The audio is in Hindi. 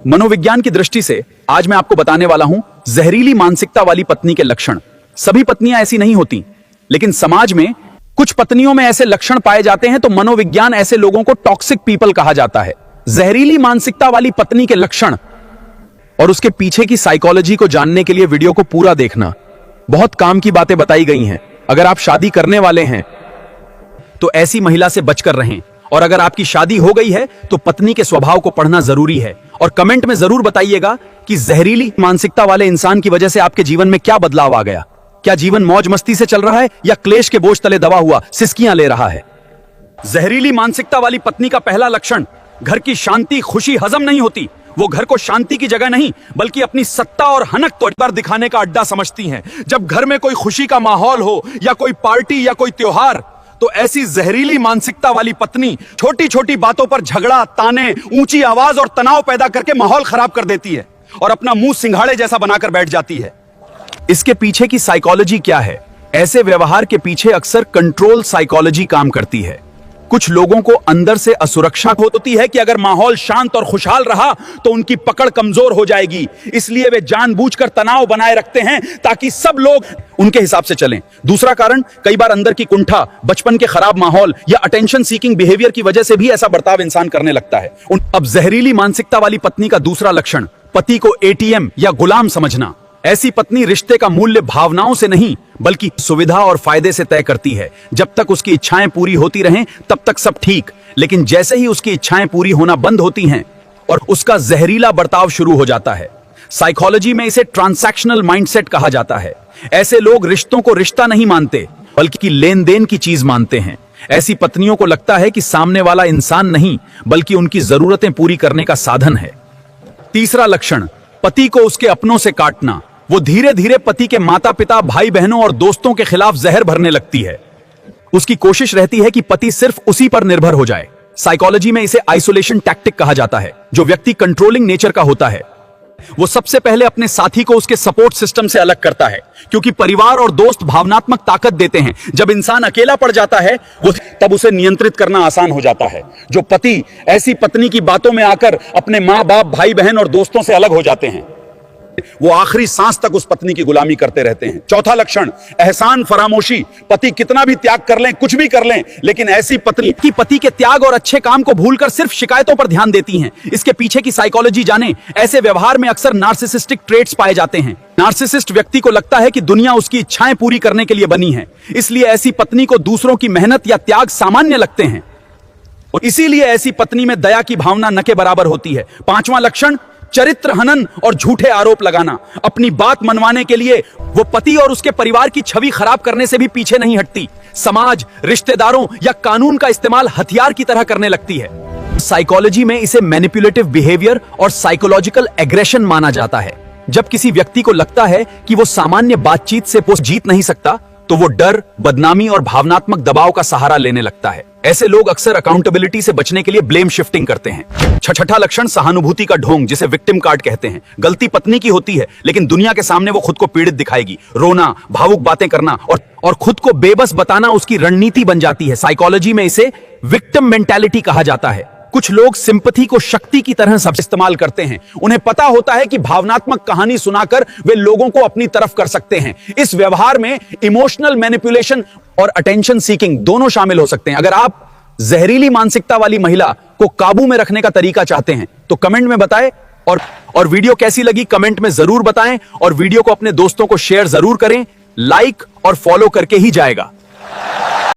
मनोविज्ञान की दृष्टि से आज मैं आपको बताने वाला हूं जहरीली मानसिकता वाली पत्नी के लक्षण। सभी पत्नियां ऐसी नहीं होती, लेकिन समाज में कुछ पत्नियों में ऐसे लक्षण पाए जाते हैं, तो मनोविज्ञान ऐसे लोगों को टॉक्सिक पीपल कहा जाता है। जहरीली मानसिकता वाली पत्नी के लक्षण और उसके पीछे की साइकोलॉजी को जानने के लिए वीडियो को पूरा देखना। बहुत काम की बातें बताई गई हैं। अगर आप शादी करने वाले हैं तो ऐसी महिला से बचकर रहें, और अगर आपकी शादी हो गई है तो पत्नी के स्वभाव को पढ़ना जरूरी है। और कमेंट में जरूर बताइएगा कि जहरीली मानसिकता वाले इंसान की वजह से आपके जीवन में क्या बदलाव आ गया। क्या जीवन मौज मस्ती से चल रहा है या क्लेश के बोझ तले दबा हुआ सिसकियां ले रहा है। जहरीली मानसिकता वाली पत्नी का पहला लक्षण, घर की शांति खुशी हजम नहीं होती। वो घर को शांति की जगह नहीं बल्कि अपनी सत्ता और हनक को पर दिखाने का अड्डा समझती हैं। जब घर में कोई खुशी का माहौल हो या कोई पार्टी या कोई त्योहार, तो ऐसी जहरीली मानसिकता वाली पत्नी छोटी छोटी बातों पर झगड़ा, ताने, ऊंची आवाज और तनाव पैदा करके माहौल खराब कर देती है और अपना मुंह सिंघाड़े जैसा बनाकर बैठ जाती है। इसके पीछे की साइकोलॉजी क्या है? ऐसे व्यवहार के पीछे अक्सर कंट्रोल साइकोलॉजी काम करती है। कुछ लोगों को अंदर से असुरक्षा होती है कि अगर माहौल शांत और खुशहाल रहा तो उनकी पकड़ कमजोर हो जाएगी, इसलिए वे जानबूझकर तनाव बनाए रखते हैं ताकि सब लोग उनके हिसाब से चलें। दूसरा कारण, कई बार अंदर की कुंठा, बचपन के खराब माहौल या अटेंशन सीकिंग बिहेवियर की वजह से भी ऐसा बर्ताव इंसान करने लगता है। अब जहरीली मानसिकता वाली पत्नी का दूसरा लक्षण, पति को एटीएम या गुलाम समझना। ऐसी पत्नी रिश्ते का मूल्य भावनाओं से नहीं बल्कि सुविधा और फायदे से तय करती है। जब तक उसकी इच्छाएं पूरी होती रहें तब तक सब ठीक, लेकिन जैसे ही उसकी इच्छाएं पूरी होना बंद होती हैं और उसका जहरीला बर्ताव शुरू हो जाता है। साइकोलॉजी में इसे ट्रांसैक्शनल माइंडसेट कहा जाता है। ऐसे लोग रिश्तों को रिश्ता नहीं मानते बल्कि लेन देन की चीज मानते हैं। ऐसी पत्नियों को लगता है कि सामने वाला इंसान नहीं बल्कि उनकी जरूरतें पूरी करने का साधन है। तीसरा लक्षण, पति को उसके अपनों से काटना। वो धीरे धीरे पति के माता पिता, भाई बहनों और दोस्तों के खिलाफ जहर भरने लगती है। उसकी कोशिश रहती है कि पति सिर्फ उसी पर निर्भर हो जाए। साइकोलॉजी में इसे आइसोलेशन टैक्टिक कहा जाता है। जो व्यक्ति कंट्रोलिंग नेचर का होता है वो सबसे पहले अपने साथी को उसके सपोर्ट सिस्टम से अलग करता है, क्योंकि परिवार और दोस्त भावनात्मक ताकत देते हैं। जब इंसान अकेला पड़ जाता है तब उसे नियंत्रित करना आसान हो जाता है। जो पति ऐसी पत्नी की बातों में आकर अपने माँ बाप, भाई बहन और दोस्तों से अलग हो जाते हैं, वो आखिरी सांस तक उस पत्नी की गुलामी करते रहते हैं। चौथा लक्षण, एहसान फरामोशी। पति कितना भी त्याग कर लें, कुछ भी कर लें, लेकिन ऐसी पत्नी की पति के त्याग और अच्छे काम को भूलकर सिर्फ शिकायतों पर ध्यान देती हैं। इसके पीछे की साइकोलॉजी जाने। ऐसे व्यवहार में अक्सर नार्सिसिस्टिक ट्रेट्स पाए जाते हैं। नार्सिसिस्ट व्यक्ति को लगता है कि दुनिया उसकी इच्छाएं पूरी करने के लिए बनी है, इसलिए ऐसी पत्नी को दूसरों की मेहनत या त्याग सामान्य लगते हैं और इसीलिए ऐसी पत्नी में दया की भावना न के बराबर होती है। पांचवां लक्षण, चरित्र हनन और झूठे आरोप लगाना। अपनी बात मनवाने के लिए वो पति और उसके परिवार की छवि खराब करने से भी पीछे नहीं हटती। समाज, रिश्तेदारों या कानून का इस्तेमाल हथियार की तरह करने लगती है। साइकोलॉजी में इसे मैनिपुलेटिव बिहेवियर और साइकोलॉजिकल एग्रेशन माना जाता है। जब किसी व्यक्ति को लगता है कि वो सामान्य बातचीत से जीत नहीं सकता तो वो डर, बदनामी और भावनात्मक दबाव का सहारा लेने लगता है। ऐसे लोग अक्सर अकाउंटेबिलिटी से बचने के लिए ब्लेम शिफ्टिंग करते हैं। छठा लक्षण, सहानुभूति का ढोंग, जिसे विक्टिम कार्ड कहते हैं। गलती पत्नी की होती है, लेकिन दुनिया के सामने वो खुद को पीड़ित दिखाएगी। रोना, भावुक बातें करना और खुद को बेबस बताना उसकी रणनीति बन जाती है। साइकोलॉजी में इसे विक्टिम मेंटालिटी कहा जाता है। कुछ लोग सिंपैथी को शक्ति की तरह सब इस्तेमाल करते हैं। उन्हें पता होता है कि भावनात्मक कहानी सुनाकर वे लोगों को अपनी तरफ कर सकते हैं। इस व्यवहार में इमोशनल मैनिपुलेशन और अटेंशन सीकिंग दोनों शामिल हो सकते हैं। अगर आप जहरीली मानसिकता वाली महिला को काबू में रखने का तरीका चाहते हैं तो कमेंट में बताएं, और वीडियो कैसी लगी कमेंट में जरूर बताएं, और वीडियो को अपने दोस्तों को शेयर जरूर करें। लाइक और फॉलो करके ही जाएगा।